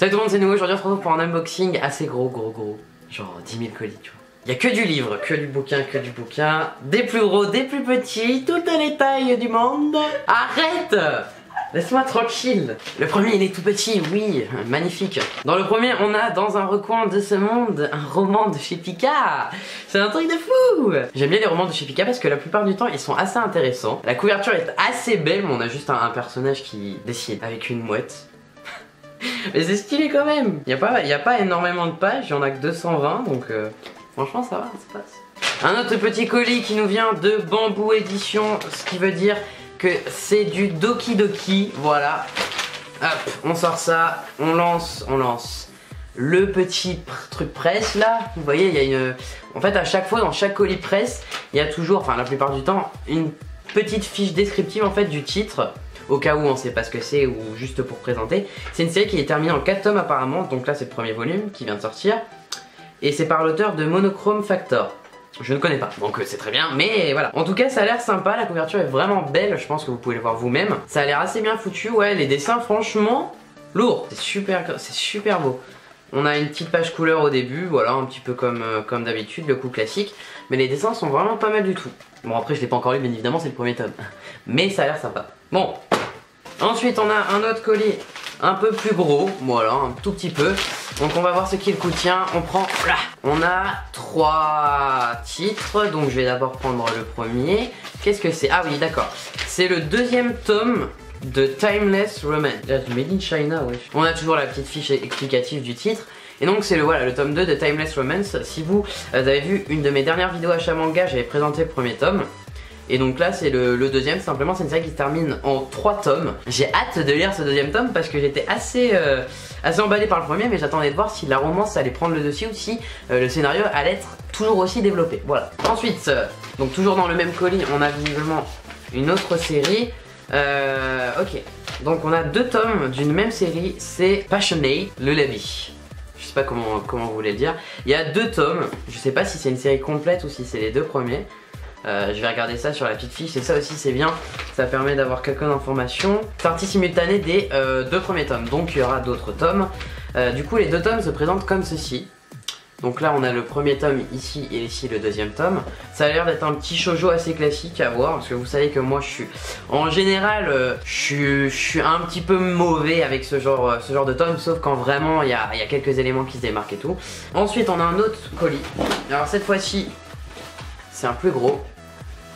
Salut tout le monde, c'est nouveau. Aujourd'hui on se retrouve pour un unboxing assez gros. Genre 10 000 colis, tu vois. Il y a que du livre, que du bouquin. Des plus gros, des plus petits, toutes les tailles du monde. Arrête! Laisse-moi tranquille. Le premier il est tout petit, oui, magnifique. Dans le premier on a Dans un recoin de ce monde, un roman de chez Pika. C'est un truc de fou. J'aime bien les romans de chez Pika parce que la plupart du temps ils sont assez intéressants. La couverture est assez belle, mais on a juste un personnage qui dessine avec une mouette. Mais c'est stylé quand même. Il y a pas énormément de pages, il y en a que 220, donc franchement ça va, ça passe. Un autre petit colis qui nous vient de Bamboo Édition, ce qui veut dire que c'est du Doki Doki, voilà. Hop, on sort ça, on lance le petit truc presse là. Vous voyez, il y a une... En fait à chaque fois, dans chaque colis presse, il y a toujours, enfin la plupart du temps, une petite fiche descriptive en fait du titre. Au cas où on sait pas ce que c'est ou juste pour présenter. C'est une série qui est terminée en 4 tomes apparemment. Donc là c'est le premier volume qui vient de sortir. Et c'est par l'auteur de Monochrome Factor. Je ne connais pas, donc c'est très bien, mais voilà. En tout cas ça a l'air sympa, la couverture est vraiment belle. Je pense que vous pouvez le voir vous-même. Ça a l'air assez bien foutu, ouais, les dessins franchement lourd. C'est super beau. On a une petite page couleur au début, voilà, un petit peu comme d'habitude, le coup classique. Mais les dessins sont vraiment pas mal du tout. Bon après je l'ai pas encore lu, bien évidemment c'est le premier tome. Mais ça a l'air sympa. Bon, ensuite on a un autre colis un peu plus gros, voilà, un tout petit peu. Donc on va voir ce qu'il contient. On prend, là, on a 3 titres, donc je vais d'abord prendre le premier. Qu'est-ce que c'est? Ah oui d'accord, c'est le deuxième tome de Timeless Romance. Made in China, ouais. On a toujours la petite fiche explicative du titre. Et donc c'est le tome 2 de Timeless Romance. Si vous avez vu une de mes dernières vidéos achat manga, j'avais présenté le premier tome. Et donc là c'est le deuxième, simplement c'est une série qui se termine en 3 tomes. J'ai hâte de lire ce deuxième tome parce que j'étais assez emballé par le premier, mais j'attendais de voir si la romance allait prendre le dessus ou si le scénario allait être toujours aussi développé. Voilà. Ensuite, donc toujours dans le même colis, on a visiblement une autre série. Ok, donc on a 2 tomes d'une même série, c'est Passionate, le Labi. Je sais pas comment vous voulez le dire. Il y a 2 tomes, je sais pas si c'est une série complète ou si c'est les 2 premiers. Je vais regarder ça sur la petite fiche, et ça aussi c'est bien, ça permet d'avoir quelques informations. Sortie simultanée des 2 premiers tomes, donc il y aura d'autres tomes. Du coup les 2 tomes se présentent comme ceci. Donc là on a le premier tome ici et ici le deuxième tome. Ça a l'air d'être un petit shoujo assez classique à voir, parce que vous savez que moi je suis en général je suis un petit peu mauvais avec ce genre de tome, sauf quand vraiment il y a quelques éléments qui se démarquent et tout. Ensuite on a un autre colis. Alors cette fois-ci c'est un plus gros.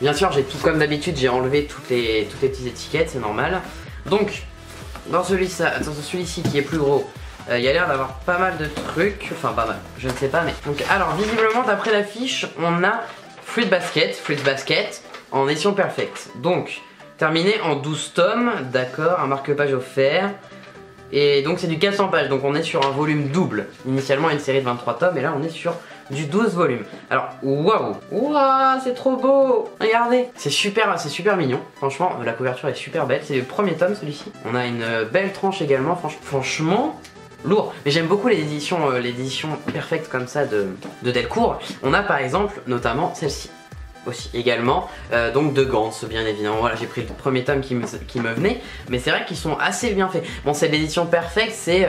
Bien sûr j'ai tout comme d'habitude, j'ai enlevé toutes les petites étiquettes, c'est normal. Donc dans celui-ci qui est plus gros, il y a l'air d'avoir pas mal de trucs, enfin pas mal, je ne sais pas mais... Donc alors visiblement d'après la fiche on a Fruit Basket en édition perfecte. Donc terminé en 12 tomes, d'accord, un marque-page offert. Et donc c'est du 400 pages, donc on est sur un volume double. Initialement une série de 23 tomes et là on est sur du 12 volumes. Alors waouh, c'est trop beau. Regardez, c'est super mignon. Franchement la couverture est super belle, c'est le premier tome celui-ci. On a une belle tranche également, franchement lourd. Mais j'aime beaucoup les éditions perfectes comme ça de Delcourt. On a par exemple notamment celle-ci aussi également, donc de Gantz bien évidemment. Voilà, j'ai pris le premier tome qui me venait, mais c'est vrai qu'ils sont assez bien faits. Bon, c'est l'édition perfecte, c'est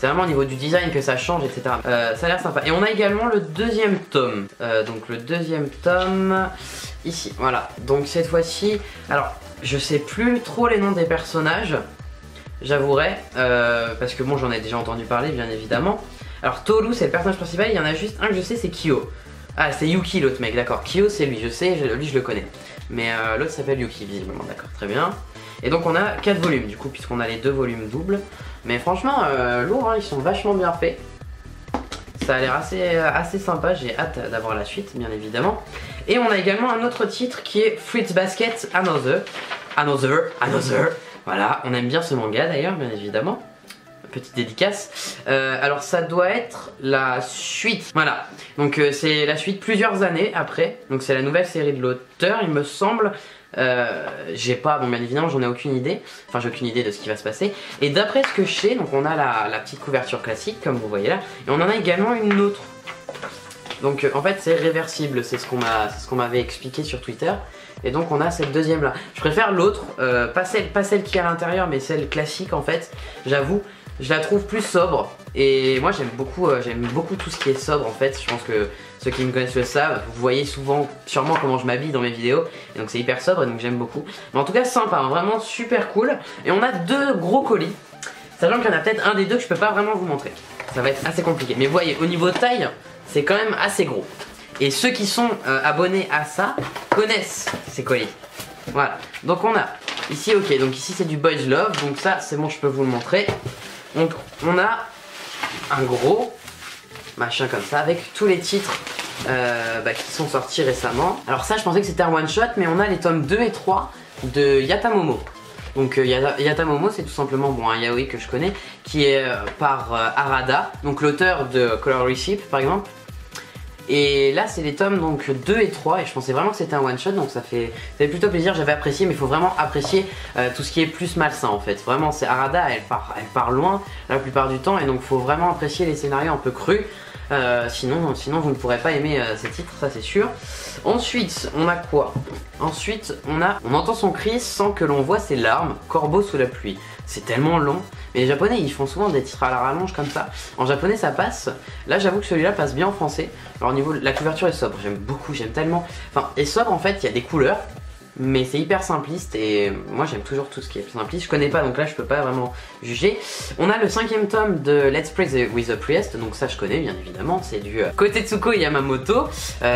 vraiment au niveau du design que ça change, etc. Ça a l'air sympa. Et on a également le deuxième tome, donc le deuxième tome ici, voilà. Donc cette fois-ci, alors je sais plus trop les noms des personnages, j'avouerai, parce que bon j'en ai déjà entendu parler bien évidemment. Alors Toru c'est le personnage principal, il y en a juste un que je sais, c'est Kyo. Ah c'est Yuki l'autre mec, d'accord. Kyo c'est lui, je sais, lui je le connais. Mais l'autre s'appelle Yuki visiblement, d'accord, très bien. Et donc on a 4 volumes du coup, puisqu'on a les 2 volumes doubles. Mais franchement lourd, hein, ils sont vachement bien faits. Ça a l'air assez sympa, j'ai hâte d'avoir la suite bien évidemment. Et on a également un autre titre qui est Fruit Basket Another. Voilà, on aime bien ce manga d'ailleurs bien évidemment. Petite dédicace. Alors ça doit être la suite. Voilà. Donc c'est la suite plusieurs années après. Donc c'est la nouvelle série de l'auteur, il me semble. J'ai pas, bon bien évidemment j'en ai aucune idée. Enfin j'ai aucune idée de ce qui va se passer. Et d'après ce que je sais, donc on a la petite couverture classique comme vous voyez là. Et on en a également une autre. Donc en fait c'est réversible, c'est ce qu'on m'avait expliqué sur Twitter. Et donc on a cette deuxième là. Je préfère l'autre, pas celle qui est à l'intérieur mais celle classique en fait. J'avoue, je la trouve plus sobre. Et moi j'aime beaucoup tout ce qui est sobre en fait. Je pense que ceux qui me connaissent le savent. Vous voyez sûrement comment je m'habille dans mes vidéos. Et donc c'est hyper sobre et donc j'aime beaucoup. Mais en tout cas sympa, hein, vraiment super cool. Et on a 2 gros colis. Sachant qu'il y en a peut-être un des 2 que je peux pas vraiment vous montrer. Ça va être assez compliqué. Mais vous voyez, au niveau taille, c'est quand même assez gros. Et ceux qui sont abonnés à ça connaissent ces colis. Voilà. Donc on a ici, ok, donc ici c'est du Boys Love. Donc ça c'est bon, je peux vous le montrer. Donc on a un gros machin comme ça avec tous les titres qui sont sortis récemment. Alors ça je pensais que c'était un one shot, mais on a les tomes 2 et 3 de Yatamomo. Donc Yatamomo c'est tout simplement un yaoi que je connais qui est par Arada, donc l'auteur de Color Receipt par exemple. Et là c'est les tomes donc 2 et 3 et je pensais vraiment que c'était un one shot, donc ça fait plutôt plaisir, j'avais apprécié, mais il faut vraiment apprécier tout ce qui est plus malsain en fait. Vraiment c'est Arada, elle part loin la plupart du temps et donc faut vraiment apprécier les scénarios un peu crus. Sinon vous ne pourrez pas aimer ces titres, ça c'est sûr. Ensuite on a quoi? Ensuite on entend son cri sans que l'on voit ses larmes, corbeau sous la pluie. C'est tellement long, mais les japonais ils font souvent des titres à la rallonge comme ça. En japonais ça passe, là j'avoue que celui-là passe bien en français. Alors au niveau de la couverture est sobre, j'aime beaucoup, j'aime tellement. Enfin, et sobre en fait, il y a des couleurs, mais c'est hyper simpliste et moi j'aime toujours tout ce qui est simpliste. Je connais pas donc là je peux pas vraiment juger. On a le 5e tome de Let's Pray with the Priest, donc ça je connais bien évidemment, c'est du Kotetsuko Yamamoto,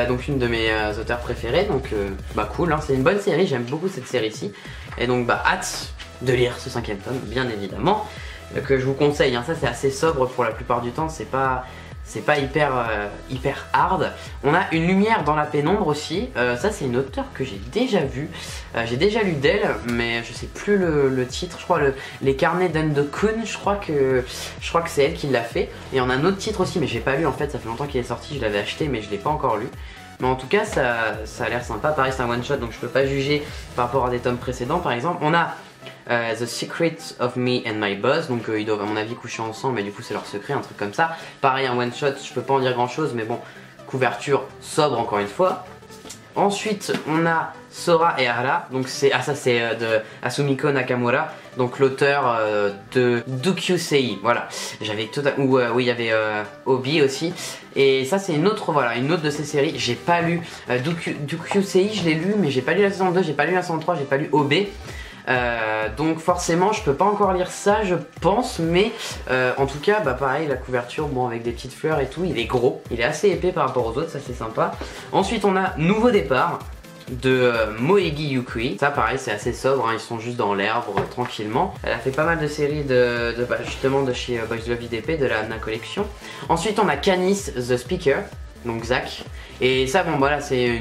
donc une de mes auteurs préférés, donc cool, hein, c'est une bonne série, j'aime beaucoup cette série-ci. Et donc hâte de lire ce 5e tome, bien évidemment, que je vous conseille, hein. Ça c'est assez sobre pour la plupart du temps, c'est pas hyper hard. On a Une lumière dans la pénombre aussi. Ça c'est une auteure que j'ai déjà vue. J'ai déjà lu d'elle, mais je sais plus le titre. Je crois les carnets d'Endo-kun. Je crois que c'est elle qui l'a fait. Et on a un autre titre aussi, mais j'ai pas lu en fait. Ça fait longtemps qu'il est sorti. Je l'avais acheté, mais je l'ai pas encore lu. Mais en tout cas, ça a l'air sympa. Pareil, c'est un one shot, donc je peux pas juger par rapport à des tomes précédents. Par exemple, on a The Secret of Me and My Boss, donc ils doivent à mon avis coucher ensemble, mais du coup c'est leur secret, un truc comme ça. Pareil, un one shot, je peux pas en dire grand chose, mais bon, couverture sobre encore une fois. Ensuite on a Sora et Hara, donc c'est de Asumiko Nakamura, donc l'auteur de Dukyusei, voilà. J'avais oui il y avait Obi aussi, et ça c'est une autre de ces séries. J'ai pas lu Dukyusei, je l'ai lu, mais j'ai pas lu la saison 2, j'ai pas lu la saison 3, j'ai pas lu OB. Donc forcément je peux pas encore lire ça je pense, mais en tout cas pareil, la couverture avec des petites fleurs et tout, il est gros, il est assez épais par rapport aux autres, ça c'est sympa. Ensuite on a Nouveau départ de Moegi Yukui, ça pareil c'est assez sobre, hein, ils sont juste dans l'herbe tranquillement. Elle a fait pas mal de séries justement de chez Boys Love IDP, de la Anna Collection. Ensuite on a Canis The Speaker, donc Zach, et ça c'est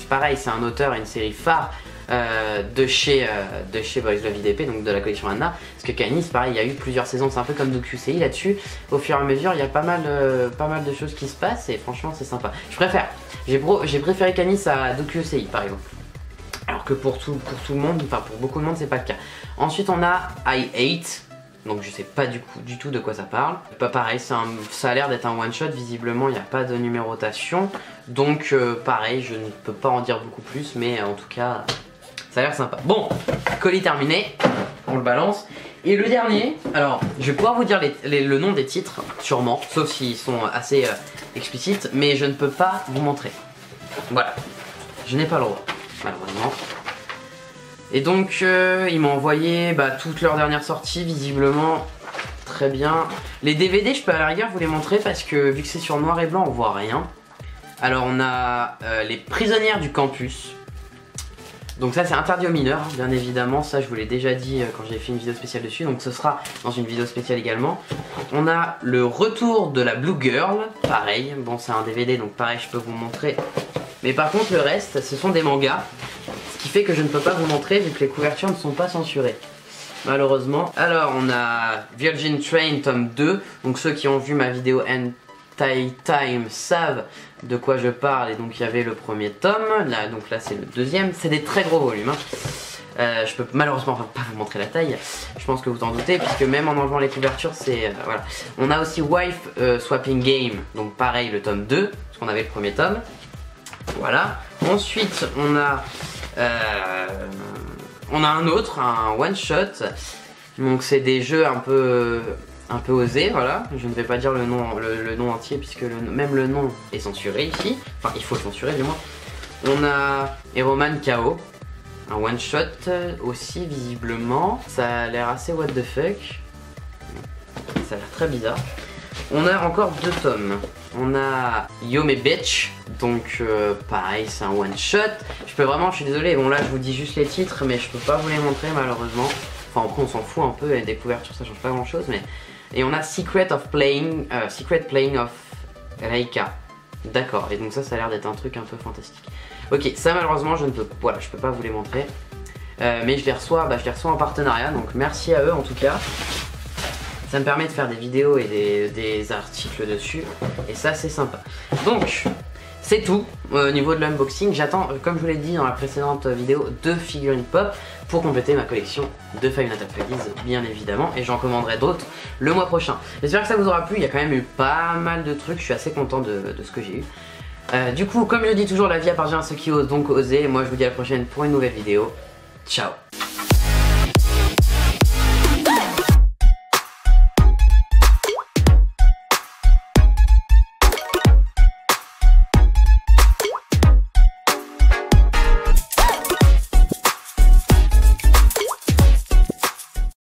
pareil, c'est un auteur et une série phare de chez Boys Love IDP, donc de la collection Anna, parce que Canis pareil, il y a eu plusieurs saisons, c'est un peu comme Dokusei là-dessus. Au fur et à mesure il y a pas mal de choses qui se passent et franchement c'est sympa. J'ai préféré Canis à Dokusei par exemple, alors que pour tout le monde, enfin pour beaucoup de monde c'est pas le cas. Ensuite on a I Hate, donc je sais pas du tout de quoi ça parle. Pareil, ça a l'air d'être un one shot, visiblement il n'y a pas de numérotation, donc pareil je ne peux pas en dire beaucoup plus, mais en tout cas ça a l'air sympa. Bon, colis terminé, on le balance. Et le dernier, alors je vais pouvoir vous dire le nom des titres, sûrement, sauf s'ils sont assez explicites, mais je ne peux pas vous montrer. Voilà, je n'ai pas le droit, malheureusement. Et donc ils m'ont envoyé toutes leurs dernières sorties, visiblement. Très bien. Les DVD, je peux à la rigueur vous les montrer parce que vu que c'est sur noir et blanc, on voit rien. Alors on a Les prisonnières du campus. Donc ça c'est interdit aux mineurs, hein, bien évidemment, ça je vous l'ai déjà dit quand j'ai fait une vidéo spéciale dessus, donc ce sera dans une vidéo spéciale également. On a Le retour de la Blue Girl, pareil, bon c'est un DVD donc pareil je peux vous montrer. Mais par contre le reste ce sont des mangas, ce qui fait que je ne peux pas vous montrer vu que les couvertures ne sont pas censurées, malheureusement. Alors on a Virgin Train tome 2, donc ceux qui ont vu ma vidéo Hentai Time savent de quoi je parle, et donc il y avait le premier tome, donc là c'est le deuxième, c'est des très gros volumes, hein. Je peux malheureusement pas vous montrer la taille, je pense que vous en doutez, puisque même en enlevant les couvertures c'est voilà. On a aussi Wife Swapping Game, donc pareil le tome 2, parce qu'on avait le premier tome, voilà. Ensuite on a un autre, un one shot, donc c'est des jeux un peu un peu osé, voilà. Je ne vais pas dire le nom entier puisque même le nom est censuré ici. Enfin, il faut le censurer du moins. On a Heroman KO, un one shot aussi visiblement. Ça a l'air assez what the fuck. Ça a l'air très bizarre. On a encore 2 tomes. On a Yo Me Bitch, donc pareil, c'est un one shot. Je suis désolé, bon là je vous dis juste les titres, mais je peux pas vous les montrer malheureusement. Enfin après on s'en fout un peu, et des couvertures ça change pas grand chose, mais. Et on a Secret Playing of Reika. D'accord, et donc ça a l'air d'être un truc un peu fantastique. Ok, ça malheureusement je peux pas vous les montrer. Mais je les reçois en partenariat, donc merci à eux en tout cas. Ça me permet de faire des vidéos et des articles dessus, et ça c'est sympa. Donc, c'est tout au niveau de l'unboxing. J'attends, comme je vous l'ai dit dans la précédente vidéo, 2 figurines pop pour compléter ma collection de Five Nights at Freddy's, bien évidemment, et j'en commanderai d'autres le mois prochain. J'espère que ça vous aura plu, il y a quand même eu pas mal de trucs, je suis assez content de ce que j'ai eu. Du coup, comme je dis toujours, la vie appartient à ceux qui osent, donc oser. Moi je vous dis à la prochaine pour une nouvelle vidéo. Ciao.